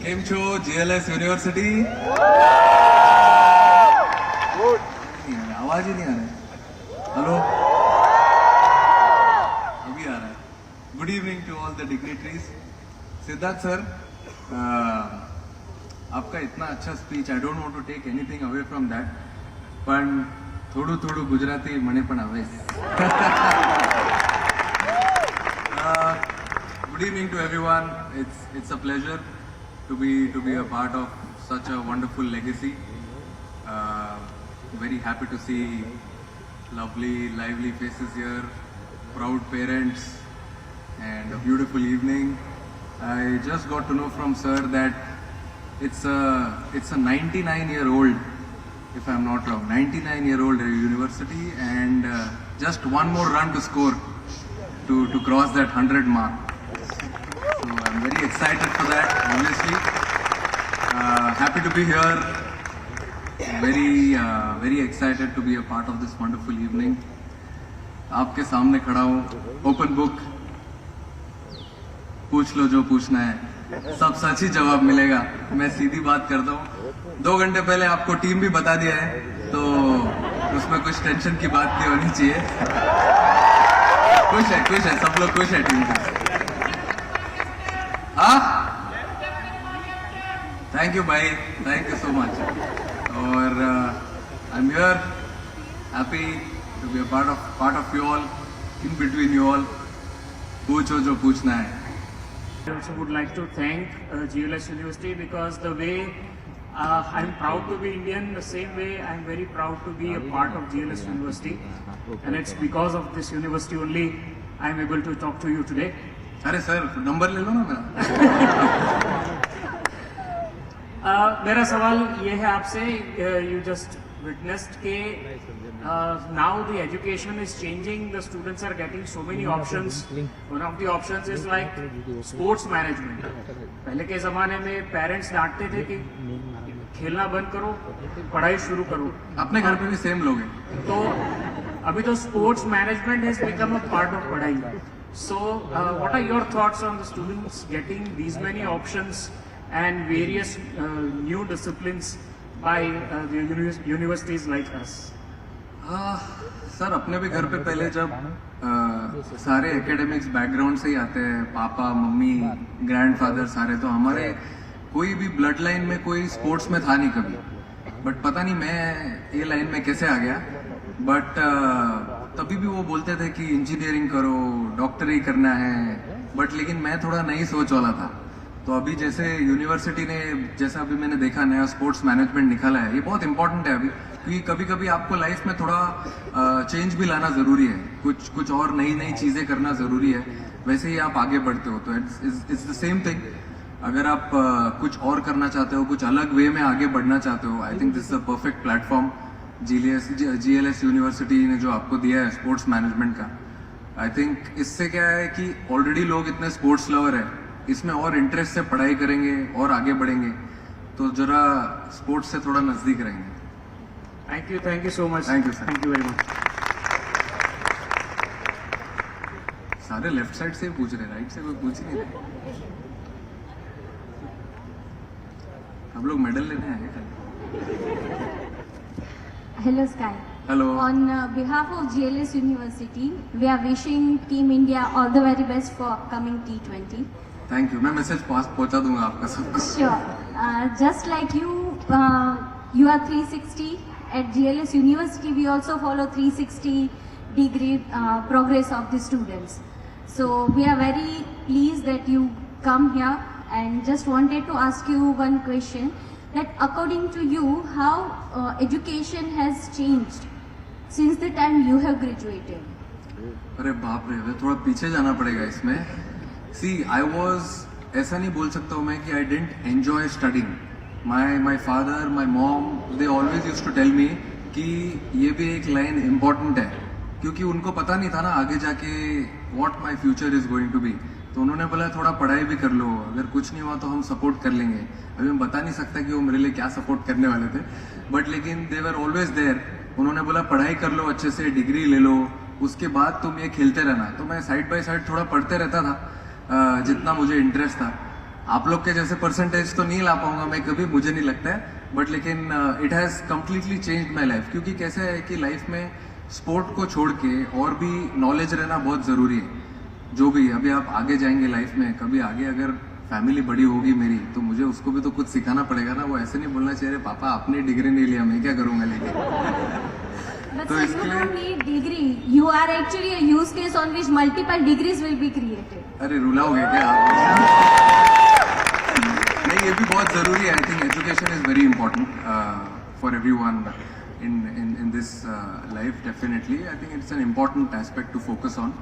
કેમ છો GLS university? आवाज ही नहीं आ रहा है. हेलो, अभी आ रहा है. Good evening to all the dignitaries. Siddharth sir, आपका इतना अच्छा speech, I don't want to take anything away from that, पण થોડું થોડું ગુજરાતી મને પણ આવે. Good evening to everyone. It's a pleasure to be a part of such a wonderful legacy. Very happy to see lovely, lively faces here, proud parents, and a beautiful evening. I just got to know from sir that it's a 99-year-old, if I'm not wrong, 99-year-old university, and just one more run to score to cross that 100 mark. So I'm very excited for that, obviously. Happy to be here. Very excited to be a part of this wonderful evening. आपके सामने खड़ा हूँ, open book, पूछ लो जो पूछना है, सब सच ही जवाब मिलेगा. मैं सीधी बात करता हूँ. 2 घंटे पहले आपको टीम भी बता दिया है, तो उसमें कुछ टेंशन की बात नहीं होनी चाहिए. खुश है, सब लोग खुश है टीम में. हाँ, थैंक यू भाई, थैंक यू सो मच. और I am here, happy to be a part of you all, in between you all. पूछो जो पूछना है. I also would like to thank GLS University because the way I'm proud to be Indian, the same way I'm very proud to be a part of GLS University, and it's because of this university only I'm able to talk to you today. अरे sir, number ले लो ना मेरा. मेरा सवाल ये है आपसे, you just witnessed के now the education is changing, the students are getting so many options. One of the options is like sports management. पहले के ज़माने में पेरेंट्स डांटते थे कि खेलना बंद करो, पढ़ाई शुरू करो. अपने घर पे भी सेम लोग हैं. तो अभी तो sports management has become a part of पढ़ाई. So what are your thoughts on the students getting these many options and various new disciplines by the universities like us? Sir, अपने भी घर पे पहले जब सारे एकेडमिक्स बैकग्राउंड से ही आते हैं, पापा मम्मी ग्रैंडफादर सारे, तो हमारे कोई भी ब्लड लाइन में कोई स्पोर्ट्स में था नहीं कभी. बट पता नहीं मैं ये लाइन में कैसे आ गया. बट तभी भी वो बोलते थे कि इंजीनियरिंग करो, डॉक्टरी करना है. बट लेकिन मैं थोड़ा नई सोच वाला था. तो अभी जैसे यूनिवर्सिटी ने, जैसा अभी मैंने देखा नया स्पोर्ट्स मैनेजमेंट निकाला है, ये बहुत इंपॉर्टेंट है अभी, क्योंकि कभी कभी आपको लाइफ में थोड़ा चेंज भी लाना जरूरी है, कुछ और नई चीजें करना जरूरी है. वैसे ही आप आगे बढ़ते हो. तो इट्स द सेम थिंग. अगर आप कुछ और करना चाहते हो, कुछ अलग वे में आगे बढ़ना चाहते हो, I think this is a perfect platform GLS university ने जो आपको दिया है स्पोर्ट्स मैनेजमेंट का. आई थिंक इससे क्या है कि ऑलरेडी लोग इतने स्पोर्ट्स लवर है, इसमें और इंटरेस्ट से पढ़ाई करेंगे और आगे बढ़ेंगे, तो जरा स्पोर्ट्स से थोड़ा नजदीक रहेंगे. Thank you so much. Thank you, sir. Thank you very much. सारे लेफ्ट साइड से पूछ रहे, राइट से कोई पूछ ही नहीं रहे. हम लोग मेडल लेने आए हैं. Hello Sky. Hello. On behalf of GLS University, we are wishing Team India all the very best for upcoming T20. Thank you. मैं मैसेज पहुंचा दूंगा आपका सबको. Sure. Just like you, you are 360. At GLS University, we also follow 360-degree progress of the students. So we are very pleased that you come here, and just wanted to ask you one question. That according to you, how education has changed since the time you have graduated? अरे बाप रे, थोड़ा पीछे जाना पड़ेगा इसमें. सी, I was, ऐसा नहीं बोल सकता हूँ मैं कि I don't enjoy studying. My father, my mom, they always use to tell me कि ये भी एक लाइन इम्पॉर्टेंट है, क्योंकि उनको पता नहीं था ना आगे जाके what my future is going to be. तो उन्होंने बोला थोड़ा पढ़ाई भी कर लो, अगर कुछ नहीं हुआ तो हम सपोर्ट कर लेंगे. अभी मैं बता नहीं सकता कि वो मेरे लिए क्या सपोर्ट करने वाले थे, बट लेकिन दे वर ऑलवेज देयर. उन्होंने बोला पढ़ाई कर लो अच्छे से, डिग्री ले लो, उसके बाद तुम ये खेलते रहना. तो मैं साइड बाय साइड थोड़ा पढ़ते रहता था जितना मुझे इंटरेस्ट था. आप लोग के जैसे परसेंटेज तो नहीं ला पाऊंगा मैं कभी, मुझे नहीं लगता है, बट लेकिन it has completely change my life. क्योंकि कैसे है कि लाइफ में स्पोर्ट को छोड़ के और भी नॉलेज रहना बहुत जरूरी है। जो भी अभी आप आगे जाएंगे लाइफ में, कभी आगे अगर फैमिली बड़ी होगी मेरी, तो मुझे उसको भी तो कुछ सिखाना पड़ेगा ना। वो ऐसे नहीं बोलना चाहिए पापा आपने डिग्री नहीं लिया मैं क्या करूंगा लेके। But तो sir, you इसके don't लिए need degree. You are actually a use case on which multiple degrees will be created. अरे रुलाओगे क्या आप? नहीं, ये भी बहुत जरूरी है। I think education is very important for everyone in this life. Definitely I think it's an important aspect to focus on.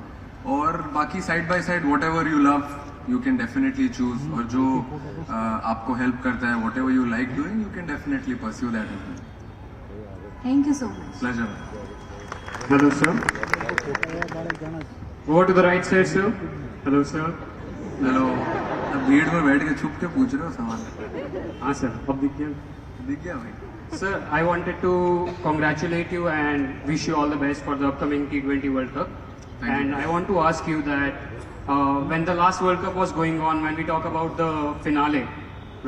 और बाकी side by side whatever you love you can definitely choose, और जो आपको help करता है whatever you like doing you can definitely pursue that as well. Thank you so much. Pleasure. Hello, sir. Over to the right side, sir. Hello, sir. Hello, अब भीड़ में बैठ के छुप के पूछ रहे हो सवाल? हाँ सर, अब दिख गया। दिख गया भाई? Sir, I wanted to congratulate you and wish you all the best for the upcoming T20 World Cup. Thank you. And I want to ask you that when the last World Cup was going on, when we talk about the finale,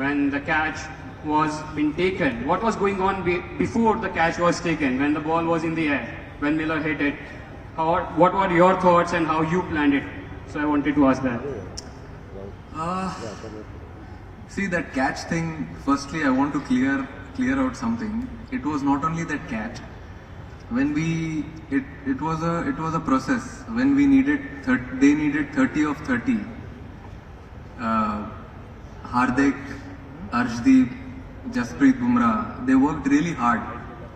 when the catch was been taken, what was going on before the catch was taken, when the ball was in the air, when Miller hit it? What were your thoughts and how you planned it? So I wanted to ask that. See that catch thing. Firstly, I want to clear out something. It was not only that catch. When it was a process. When we needed they needed 30 of 30. Hardik, Arshdeep, Jasprit Bumrah, they worked really hard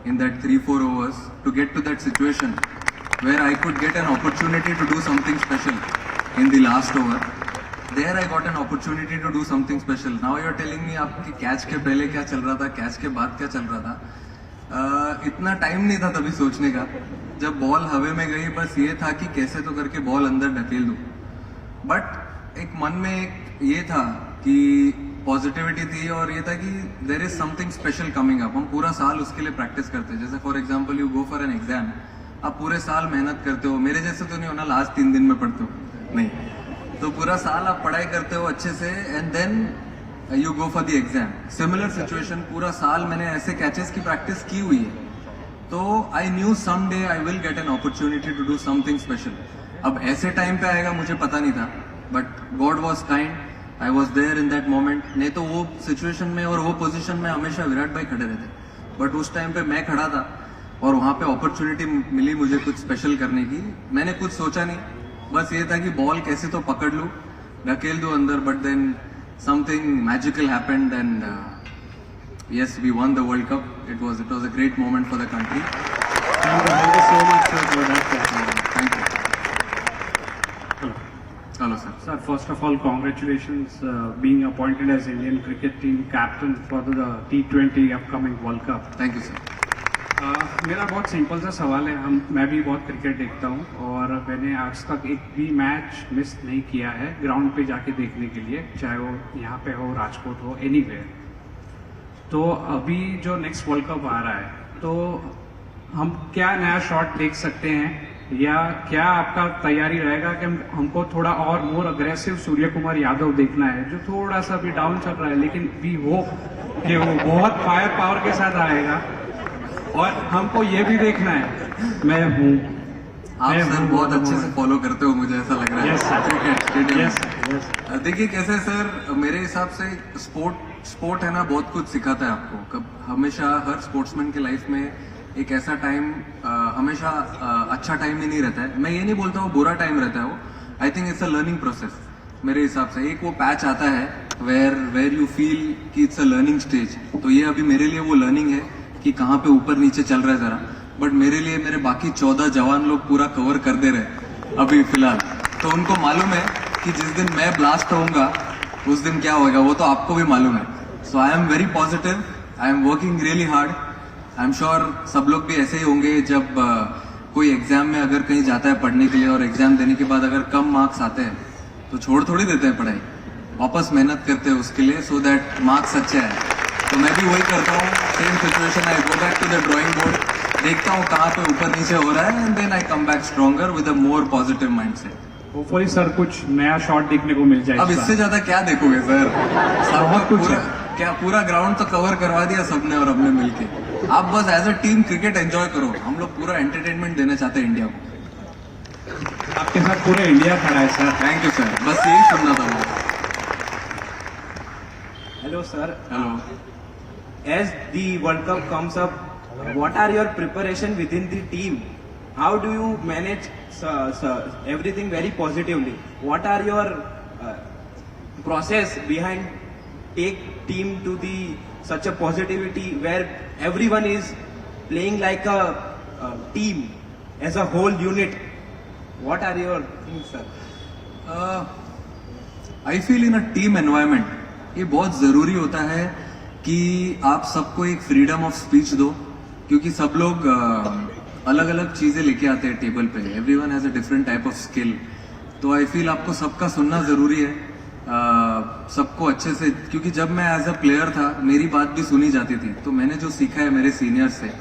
in that 3-4 overs to get to that situation where I could get an opportunity to do something special in the last over. There I got an opportunity to do something special. Now you are telling me आपकी catch के पहले क्या चल रहा था, catch के बाद क्या चल रहा था? इतना टाइम नहीं था तभी सोचने का। जब बॉल हवे में गई बस ये था कि कैसे तो करके बॉल अंदर ढकेल दूं। बट एक मन में एक ये था कि पॉजिटिविटी थी और ये था कि there is something special coming up. हम पूरा साल उसके लिए प्रैक्टिस करते हैं। जैसे for example you go for an exam, आप पूरे साल मेहनत करते हो। मेरे जैसे तो नहीं होना लास्ट 3 दिन में पढ़ते हो, नहीं, तो पूरा साल आप पढ़ाई करते हो अच्छे से and then you go for the exam. Similar situation, पूरा साल मैंने ऐसे कैचेस की प्रैक्टिस की हुई है, तो I knew some day I will get an opportunity to do something special. अब ऐसे टाइम पे आएगा मुझे पता नहीं था, but God was kind, I was there in that moment. नहीं तो वो सिचुएशन में और वो पोजिशन में हमेशा विराट भाई खड़े रहते, बट उस टाइम पे मैं खड़ा था और वहां पे अपॉर्चुनिटी मिली मुझे कुछ स्पेशल करने की। मैंने कुछ सोचा नहीं, बस ये था कि बॉल कैसे तो पकड़ लूं, ढकेल दूं अंदर, but then something magical happened and yes, we won the World Cup. It was a great moment for the country. Thank you so much sir for that. Thank you. Hello sir. Sir, first of all, congratulations being appointed as Indian cricket team captain for the T20 upcoming World Cup. Thank you sir. मेरा बहुत simple सा सवाल है। मैं भी बहुत cricket देखता हूँ और मैंने आज तक एक भी मैच मिस नहीं किया है ग्राउंड पे जाके देखने के लिए, चाहे वो यहाँ पे हो, राजकोट हो, एनीवेयर। तो अभी जो नेक्स्ट वर्ल्ड कप आ रहा है, तो हम क्या नया शॉट देख सकते हैं या क्या आपका तैयारी रहेगा कि हमको थोड़ा और मोर अग्रेसिव सूर्य कुमार यादव देखना है, जो थोड़ा सा भी डाउन चल रहा है, लेकिन वी होप कि वो बहुत फायर पावर के साथ आएगा। और हमको ये भी देखना है, मैं हूँ आप सर बहुत अच्छे से फॉलो करते हो, मुझे ऐसा लग रहा है। Yes, sir. Cricket stadium. Yes, yes. देखिए कैसे सर, मेरे हिसाब से स्पोर्ट है ना, बहुत कुछ सिखाता है आपको। कब हमेशा हर स्पोर्ट्समैन की लाइफ में एक ऐसा टाइम हमेशा अच्छा टाइम ही नहीं रहता है। मैं ये नहीं बोलता वो बुरा टाइम रहता है, वो I think it's a learning process मेरे हिसाब से। एक वो पैच आता है वेर यू फील कि इट्स अ लर्निंग स्टेज, तो ये अभी मेरे लिए वो लर्निंग है कि कहाँ पे ऊपर नीचे चल रहा है जरा। बट मेरे लिए मेरे बाकी 14 जवान लोग पूरा कवर कर दे रहे अभी फिलहाल, तो उनको मालूम है कि जिस दिन मैं ब्लास्ट होऊंगा उस दिन क्या होगा, वो तो आपको भी मालूम है। So I am very positive, I am working really hard. I am sure सब लोग भी ऐसे ही होंगे। जब कोई एग्जाम में अगर कहीं जाता है पढ़ने के लिए और एग्जाम देने के बाद अगर कम मार्क्स आते हैं तो छोड़ थोड़ी देते हैं पढ़ाई, वापस मेहनत करते हैं उसके लिए सो दैट मार्क्स अच्छे आए। तो मैं भी वही करता हूँ, same situation, I go back to the drawing board, देखता हूँ कहाँ पे ऊपर नीचे हो रहा है and then I come back stronger with a more positive mindset. Hopefully sir कुछ नया शॉट देखने को मिल जाए अब इस इससे बार। ज्यादा क्या देखोगे सर? बहुत कुछ पूरा, है। क्या पूरा ग्राउंड तो कवर करवा दिया सबने और हमने मिलके। आप बस as a team cricket enjoy करो, हम लोग पूरा एंटरटेनमेंट देना चाहते हैं इंडिया को। आपके साथ पूरा इंडिया खड़ा है सर। थैंक यू सर, बस यही सुनना था मुझे। Hello sir, hello. as the World Cup comes up, what are your preparation within the team? How do you manage everything very positively? What are your process behind take team to the such a positivity where everyone is playing like a team as a whole unit? What are your things, sir? I feel in a team environment ये बहुत जरूरी होता है कि आप सबको एक freedom of speech दो, क्योंकि सब लोग अलग अलग चीजें लेके आते हैं टेबल पे। Everyone has a different type of skill, तो आई फील आपको सबका सुनना जरूरी है, सबको अच्छे से। क्योंकि जब मैं एज अ प्लेयर था मेरी बात भी सुनी जाती थी, तो मैंने जो सीखा है मेरे सीनियर से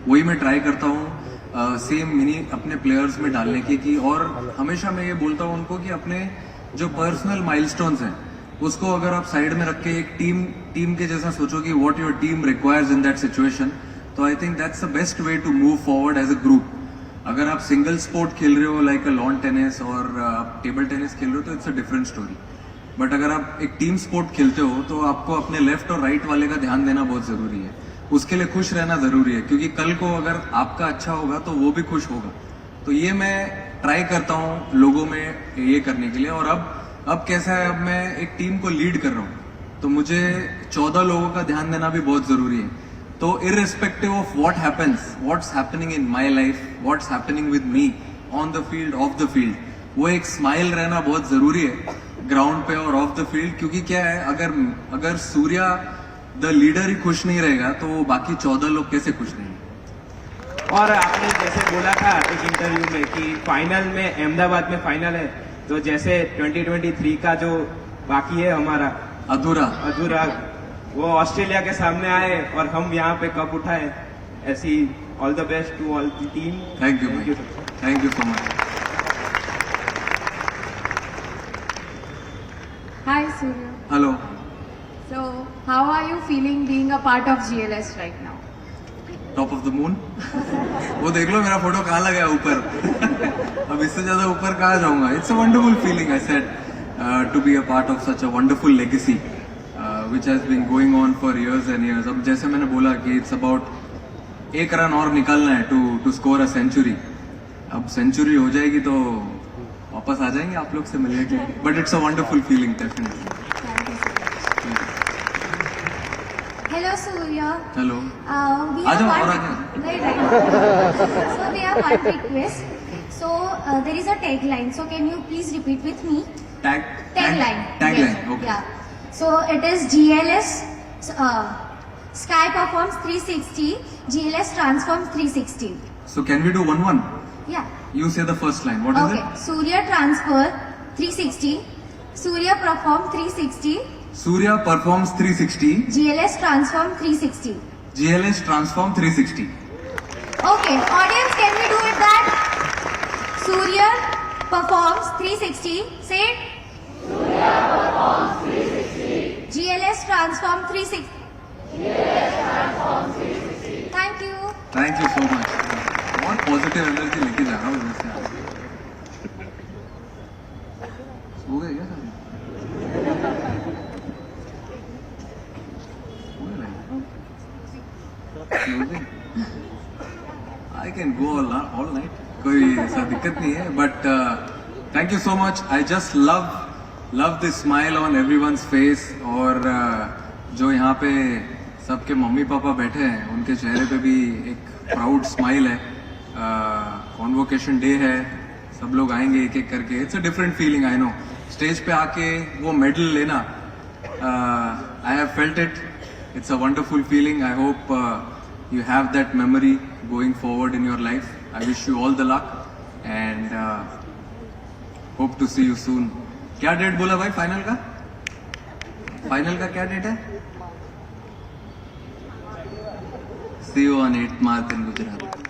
वही मैं ट्राई करता हूँ सेम मिनी अपने प्लेयर्स में डालने की। कि और हमेशा मैं ये बोलता हूँ उनको कि अपने जो पर्सनल माइलस्टोन्स हैं उसको अगर आप साइड में रख के एक टीम के जैसा सोचो कि what your team requires in that situation, तो I think that's the best way to move forward as a group. अगर आप सिंगल स्पोर्ट खेल रहे हो लाइक अ लॉन टेनिस और आप टेबल टेनिस खेल रहे हो तो it's a different story, but अगर आप एक टीम स्पोर्ट खेलते हो तो आपको अपने लेफ्ट और राइट वाले का ध्यान देना बहुत जरूरी है, उसके लिए खुश रहना जरूरी है, क्योंकि कल को अगर आपका अच्छा होगा तो वो भी खुश होगा। तो ये मैं ट्राई करता हूँ लोगों में ये करने के लिए। और अब कैसा है, अब मैं एक टीम को लीड कर रहा हूँ तो मुझे 14 लोगों का ध्यान देना भी बहुत जरूरी है। तो irrespective of what happens, what's happening in my life, what's happening with me on the field, of the field, वो एक स्माइल रहना बहुत जरूरी है ग्राउंड पे और ऑफ द फील्ड। क्योंकि क्या है, अगर सूर्या द लीडर ही खुश नहीं रहेगा तो वो बाकी 14 लोग कैसे खुश रहेंगे? और आपने जैसे बोला था एक इंटरव्यू में कि फाइनल में अहमदाबाद में फाइनल है, तो जैसे 2023 का जो बाकी है हमारा अधूरा वो ऑस्ट्रेलिया के सामने आए और हम यहाँ पे कप उठाए, ऐसी all the best to all the team. Thank you, thank you so much. Hi Surya. Hello. So, how are you feeling being a part of GLS right now? Top of the moon. वो देख लो मेरा photo कहाँ लगा है ऊपर। अब इससे ज्यादा ऊपर कहाँ जाऊंगा। It's a wonderful feeling I said to be a part of such a wonderful legacy which has been going on for years and years. अब जैसे मैंने बोला कि इट्स अबाउट 1 रन और निकालना है टू स्कोर अ सेंचुरी। अब century हो जाएगी तो वापस आ जाएंगे आप लोग से मिलने के लिए, but it's a wonderful feeling definitely. Hello Surya. Hello. We uh have जाओ और आ one. जाओ। Right. So we have one request. So there is a tagline. So can you please repeat with me? Tagline. Yes. Okay. Yeah. So it is GLS. Sky performs 360. GLS transforms 360. So can we do 1-1? Yeah. You say the first line. What is Okay. it? Surya transfer 360. Surya perform 360. Surya performs 360. GLS transform 360. GLS transform 360. Okay, audience, can we do it that? Surya performs 360. Say it. Surya performs 360. GLS transform 360. GLS transform 360. Thank you. Thank you so much. बहुत positive energy लेके जा रहा हूँ इधर से आज। सो गए क्या सारे? I can go all night, कोई ऐसा दिक्कत नहीं है, but thank you so much. I just love this smile on everyone's face. और जो यहाँ पे सबके मम्मी पापा बैठे हैं उनके चेहरे पे भी एक प्राउड स्माइल है। कॉन्वोकेशन डे है, सब लोग आएंगे एक एक करके। It's a different feeling, I know. Stage पे आके वो मेडल लेना, I have felt it. It's a wonderful feeling. I hope you have that memory going forward in your life. I wish you all the luck and hope to see you soon. क्या date बोला भाई final का? Final का क्या date है? See you on 8th March in Gujarat.